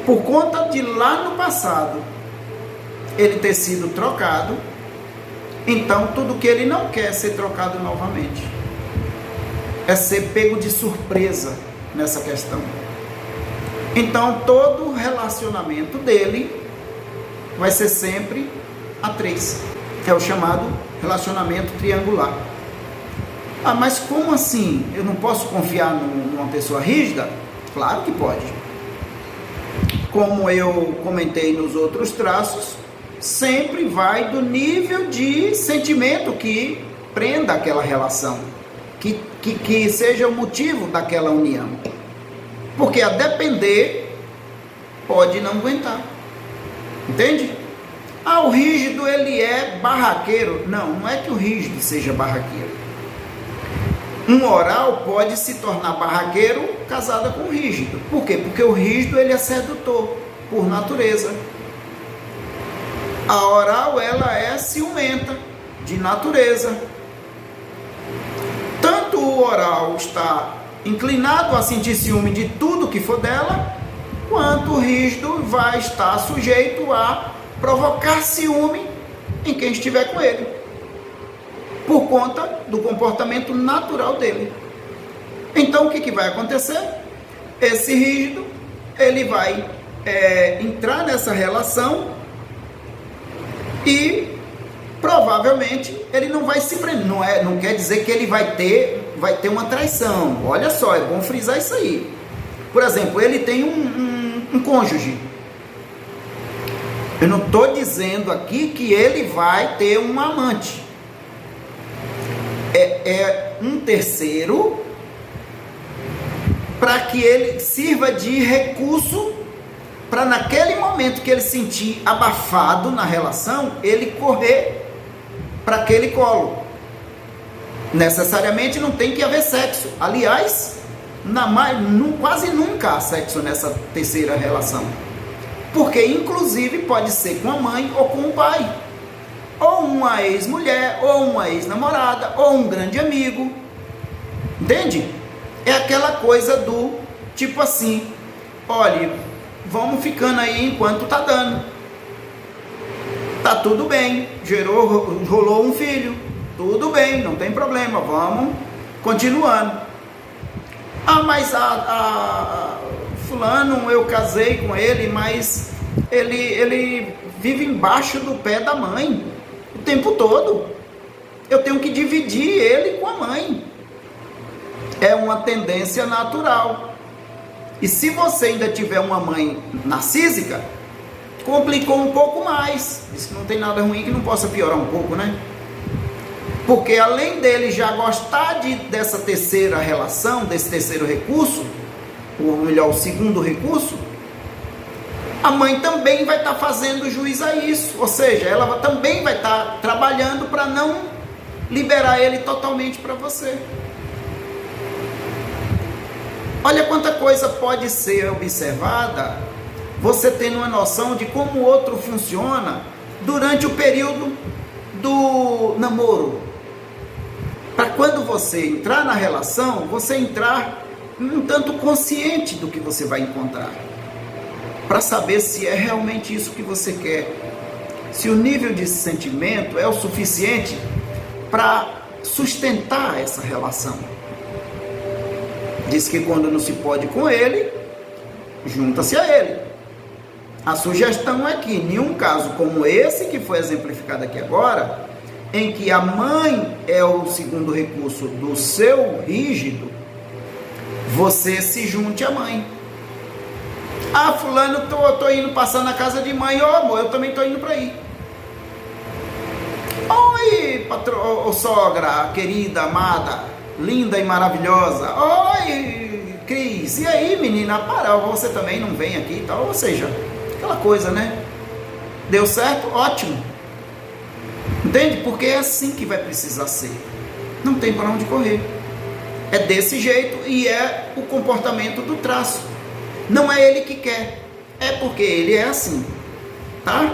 Por conta de lá no passado ele ter sido trocado, então tudo que ele não quer ser trocado novamente. É ser pego de surpresa nessa questão. Então todo relacionamento dele vai ser sempre a 3. É o chamado relacionamento triangular. Ah, mas como assim? Eu não posso confiar numa pessoa rígida? Claro que pode. Como eu comentei nos outros traços, sempre vai do nível de sentimento que prenda aquela relação, que seja o motivo daquela união. Porque a depender, pode não aguentar. Entende? Ah, o rígido ele é barraqueiro. Não é que o rígido seja barraqueiro. Um oral pode se tornar barraqueiro casada com o rígido. Por quê? Porque o rígido ele é sedutor, por natureza. A oral ela é ciumenta, de natureza. Tanto o oral está inclinado a sentir ciúme de tudo que for dela, quanto o rígido vai estar sujeito a provocar ciúme em quem estiver com ele, por conta do comportamento natural dele. Então o que vai acontecer? Esse rígido ele vai entrar nessa relação e provavelmente ele não vai se prender. Não quer dizer que ele vai ter uma traição. Olha só, é bom frisar isso aí. Por exemplo, ele tem um cônjuge. Eu não estou dizendo aqui que ele vai ter um amante. É um terceiro para que ele sirva de recurso para naquele momento que ele sentir abafado na relação, ele correr para aquele colo. Necessariamente não tem que haver sexo. Aliás, quase nunca há sexo nessa terceira relação. Porque inclusive pode ser com a mãe ou com o pai. Ou uma ex-mulher, ou uma ex-namorada, ou um grande amigo. Entende? É aquela coisa do tipo assim, olha, vamos ficando aí enquanto tá dando. Tá tudo bem, rolou um filho, tudo bem, não tem problema, vamos continuando. Ah, mas fulano, eu casei com ele, mas ele vive embaixo do pé da mãe o tempo todo. Eu tenho que dividir ele com a mãe. É uma tendência natural. E se você ainda tiver uma mãe narcísica, complicou um pouco mais. Isso não tem nada ruim que não possa piorar um pouco, né? Porque além dele já gostar dessa terceira relação, desse terceiro recurso, ou melhor, o segundo recurso, a mãe também vai estar fazendo juiz a isso. Ou seja, ela também vai estar trabalhando para não liberar ele totalmente para você. Olha quanta coisa pode ser observada, você tendo uma noção de como o outro funciona durante o período do namoro. Para quando você entrar na relação, você entrar um tanto consciente do que você vai encontrar. Para saber se é realmente isso que você quer. Se o nível de sentimento é o suficiente para sustentar essa relação. Diz que quando não se pode com ele, junta-se a ele. A sugestão é que, em um caso como esse que foi exemplificado aqui agora, em que a mãe é o segundo recurso do seu rígido, você se junte à mãe. Ah, fulano, tô indo passar na casa de mãe. Ô, amor, eu também tô indo para aí. Oi, sogra, querida, amada, linda e maravilhosa. Oi, Cris. E aí, menina, para, você também não vem aqui e tal. Ou seja, aquela coisa, né? Deu certo? Ótimo. Entende? Porque é assim que vai precisar ser. Não tem para onde correr. É desse jeito e é o comportamento do traço. Não é ele que quer, é porque ele é assim. tá?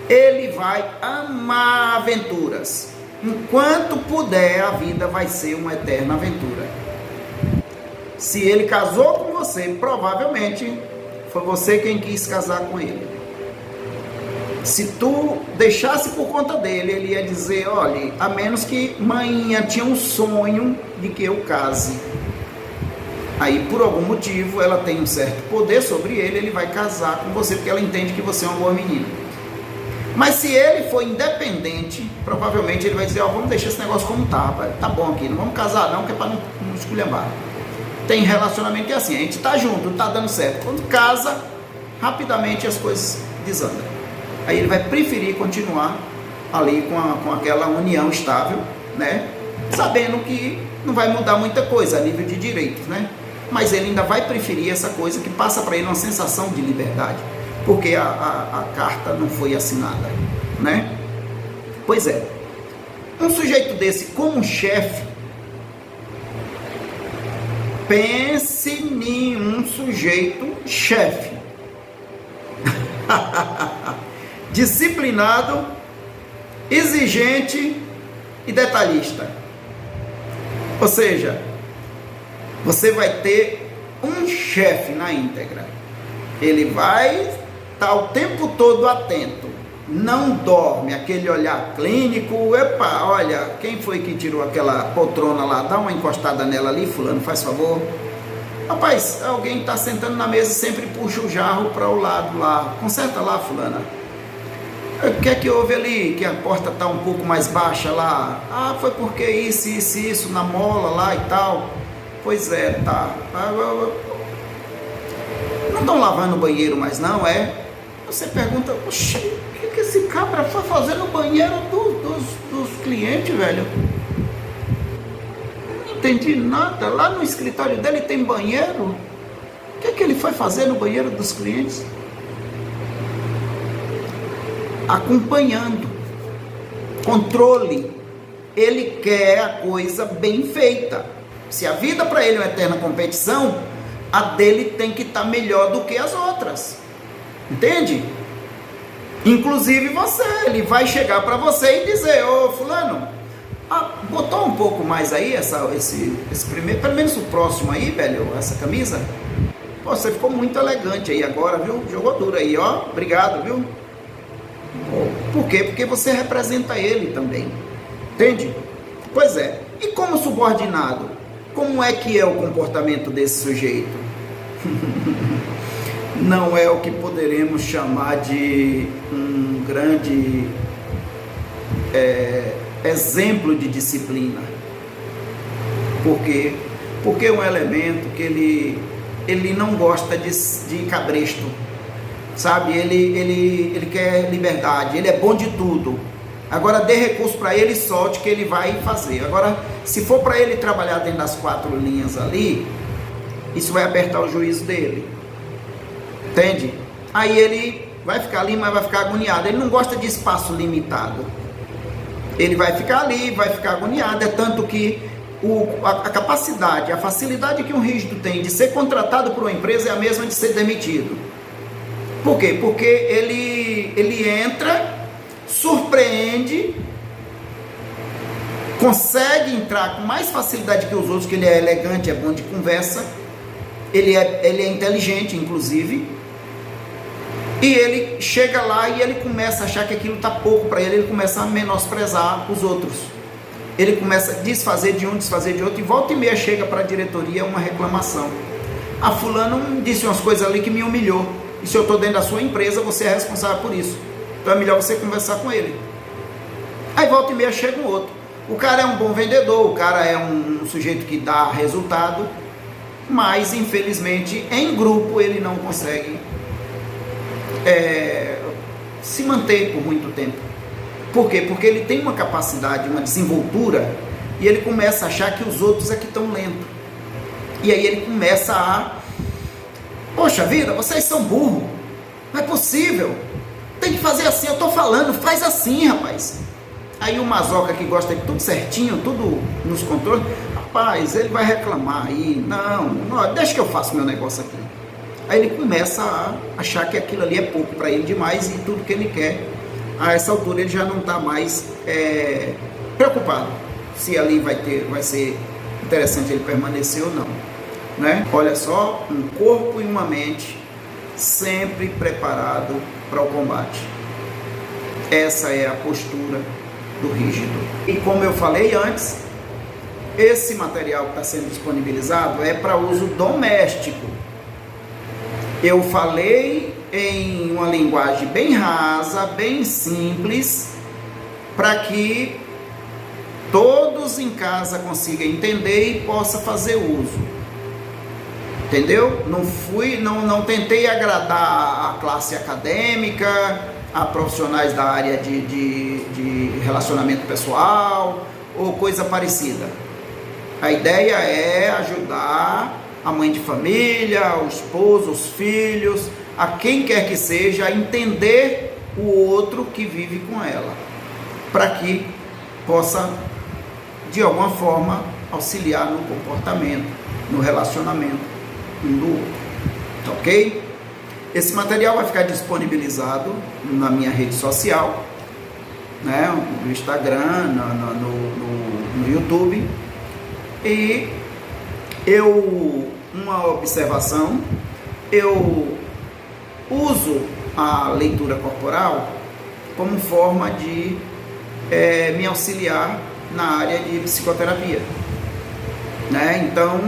Ele vai amar aventuras. Enquanto puder, a vida vai ser uma eterna aventura. Se ele casou com você, provavelmente foi você quem quis casar com ele. Se tu deixasse por conta dele, ele ia dizer, olha, a menos que manhã tinha um sonho de que eu case. Aí, por algum motivo, ela tem um certo poder sobre ele, ele vai casar com você, porque ela entende que você é uma boa menina. Mas se ele for independente, provavelmente ele vai dizer, ó, vamos deixar esse negócio como tá bom aqui, não vamos casar não, que é para não esculhambar. Tem relacionamento que é assim, a gente tá junto, tá dando certo. Quando casa, rapidamente as coisas desandam. Aí ele vai preferir continuar ali com aquela união estável, né? Sabendo que não vai mudar muita coisa a nível de direitos, né? Mas ele ainda vai preferir essa coisa que passa para ele uma sensação de liberdade, porque a carta não foi assinada, né? Pois é, um sujeito desse como chefe, pense em um sujeito chefe, disciplinado, exigente e detalhista. Ou seja, você vai ter um chefe na íntegra. Ele vai estar o tempo todo atento, não dorme, aquele olhar clínico, epa, olha, quem foi que tirou aquela poltrona lá, dá uma encostada nela ali, fulano, faz favor. Rapaz, alguém está sentando na mesa e sempre puxa o jarro para o lado lá, conserta lá, fulana. O que é que houve ali, que a porta está um pouco mais baixa lá? Ah, foi porque isso, na mola lá e tal. Pois é, tá. Não estão lavando o banheiro mais não, é? Você pergunta, oxi, o que esse cabra foi fazer no banheiro dos clientes, velho? Não entendi nada. Lá no escritório dele tem banheiro? O que ele foi fazer no banheiro dos clientes? Acompanhando, controle. Ele quer a coisa bem feita. Se a vida para ele é uma eterna competição, a dele tem que estar melhor do que as outras, entende? Inclusive você, ele vai chegar para você e dizer, ô fulano, botou um pouco mais aí esse primeiro, pelo menos o próximo aí, velho, essa camisa, pô, você ficou muito elegante aí agora, viu? Jogou duro aí, ó, obrigado, viu? Por quê? Porque você representa ele também, entende? Pois é, e como subordinado, como é que é o comportamento desse sujeito? Não é o que poderemos chamar de um grande exemplo de disciplina. Por quê? Porque é um elemento que ele não gosta de cabresto. Sabe, ele quer liberdade, ele é bom de tudo. Agora dê recurso para ele e solte que ele vai fazer. Agora, se for para ele trabalhar dentro das 4 linhas ali, isso vai apertar o juízo dele. Entende? Aí ele vai ficar ali, mas vai ficar agoniado. Ele não gosta de espaço limitado. Ele vai ficar ali, vai ficar agoniado. É tanto que a capacidade, a facilidade que um rígido tem de ser contratado por uma empresa é a mesma de ser demitido. Por quê? Porque ele entra, surpreende, consegue entrar com mais facilidade que os outros, que ele é elegante, é bom de conversa, ele é inteligente, inclusive, e ele chega lá e ele começa a achar que aquilo está pouco para ele começa a menosprezar os outros. Ele começa a desfazer de um, desfazer de outro, e volta e meia chega para a diretoria uma reclamação. A fulano disse umas coisas ali que me humilhou. E se eu estou dentro da sua empresa, você é responsável por isso. Então é melhor você conversar com ele. Aí volta e meia chega um outro. O cara é um bom vendedor, o cara é um sujeito que dá resultado, mas infelizmente em grupo ele não consegue se manter por muito tempo. Por quê? Porque ele tem uma capacidade, uma desenvoltura, e ele começa a achar que os outros é que estão lentos. E aí ele começa a... Poxa vida, vocês são burros, não é possível, tem que fazer assim, eu estou falando, faz assim, rapaz. Aí o mazoca que gosta de tudo certinho, tudo nos controles, rapaz, ele vai reclamar aí, não, deixa que eu faço meu negócio aqui. Aí ele começa a achar que aquilo ali é pouco para ele demais e tudo que ele quer. A essa altura ele já não está mais preocupado se ali vai ser interessante ele permanecer ou não, né? Olha só, um corpo e uma mente sempre preparado para o combate. Essa é a postura do rígido. E como eu falei antes, esse material que está sendo disponibilizado é para uso doméstico. Eu falei em uma linguagem bem rasa, bem simples, para que todos em casa consigam entender e possam fazer uso. Entendeu? Não tentei agradar a classe acadêmica, a profissionais da área de relacionamento pessoal ou coisa parecida. A ideia é ajudar a mãe de família, o esposo, os filhos, a quem quer que seja, a entender o outro que vive com ela, para que possa, de alguma forma, auxiliar no comportamento, no relacionamento um do outro, tá ok? Esse material vai ficar disponibilizado na minha rede social, né, no Instagram, no YouTube. E uma observação, eu uso a leitura corporal como forma de me auxiliar na área de psicoterapia, né? Então,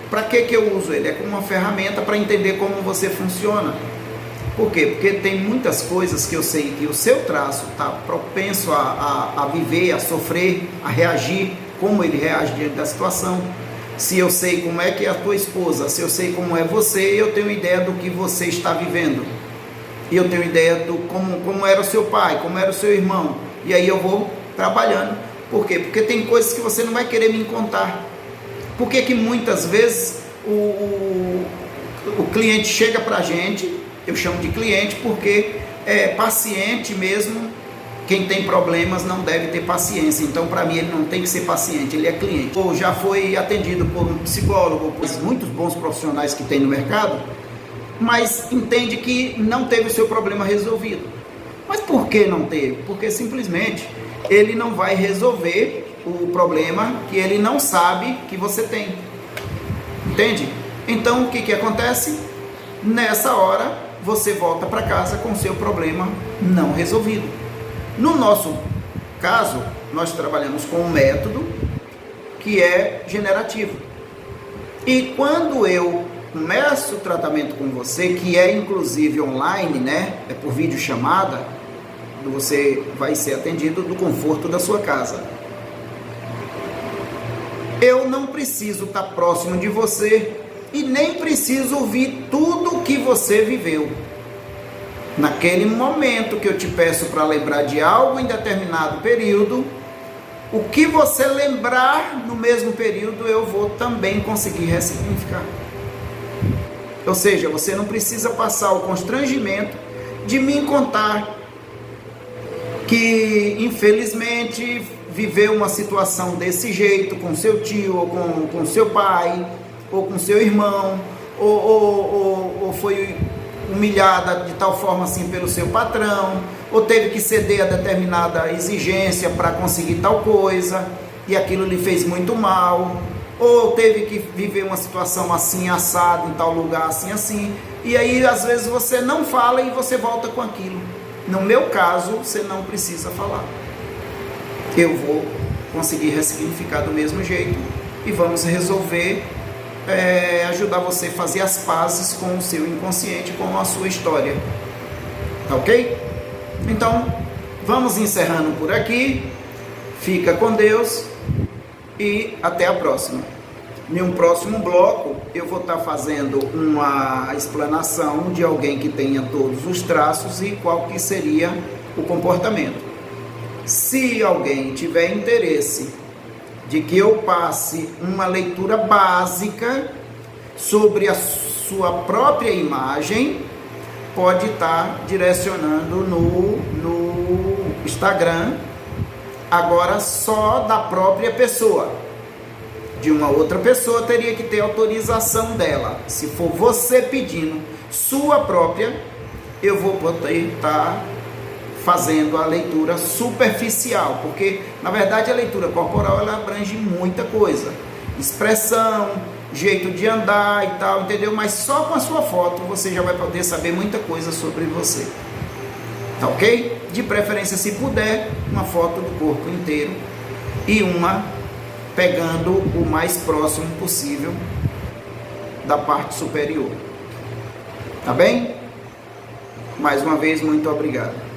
para que eu uso ele? É como uma ferramenta para entender como você funciona. Por quê? Porque tem muitas coisas que eu sei que o seu traço está propenso a viver, a sofrer, a reagir, como ele reage diante da situação. Se eu sei como é que é a tua esposa, se eu sei como é você, eu tenho ideia do que você está vivendo. E eu tenho ideia do como era o seu pai, como era o seu irmão. E aí eu vou trabalhando. Por quê? Porque tem coisas que você não vai querer me contar. Por que muitas vezes o cliente chega para a gente, eu chamo de cliente porque é paciente mesmo. Quem tem problemas não deve ter paciência, então para mim ele não tem que ser paciente, ele é cliente. Ou já foi atendido por um psicólogo, por muitos bons profissionais que tem no mercado, mas entende que não teve o seu problema resolvido. Mas por que não teve? Porque simplesmente ele não vai resolver o problema que ele não sabe que você tem. Entende? Então o que acontece? Nessa hora você volta para casa com o seu problema não resolvido. No nosso caso, nós trabalhamos com um método que é generativo. E quando eu começo o tratamento com você, que é inclusive online, né? É por videochamada, você vai ser atendido do conforto da sua casa. Eu não preciso estar próximo de você e nem preciso ouvir tudo o que você viveu. Naquele momento que eu te peço para lembrar de algo em determinado período, o que você lembrar no mesmo período, eu vou também conseguir ressignificar. Ou seja, você não precisa passar o constrangimento de me contar que, infelizmente, viveu uma situação desse jeito com seu tio, ou com seu pai, ou com seu irmão, ou foi humilhada de tal forma assim pelo seu patrão, ou teve que ceder a determinada exigência para conseguir tal coisa, e aquilo lhe fez muito mal, ou teve que viver uma situação assim, assado, em tal lugar, assim, e aí às vezes você não fala e você volta com aquilo. No meu caso, você não precisa falar. Eu vou conseguir ressignificar do mesmo jeito, e vamos resolver ajudar você a fazer as pazes com o seu inconsciente, com a sua história, tá ok? Então, vamos encerrando por aqui, fica com Deus e até a próxima. Em um próximo bloco, eu vou estar fazendo uma explanação de alguém que tenha todos os traços e qual que seria o comportamento. Se alguém tiver interesse de que eu passe uma leitura básica sobre a sua própria imagem, pode estar direcionando no Instagram, agora só da própria pessoa. De uma outra pessoa teria que ter autorização dela. Se for você pedindo sua própria, eu vou poder estar fazendo a leitura superficial, porque na verdade a leitura corporal ela abrange muita coisa, expressão, jeito de andar e tal, entendeu? Mas só com a sua foto você já vai poder saber muita coisa sobre você, tá ok? De preferência, se puder, uma foto do corpo inteiro e uma pegando o mais próximo possível da parte superior, tá bem? Mais uma vez, muito obrigado.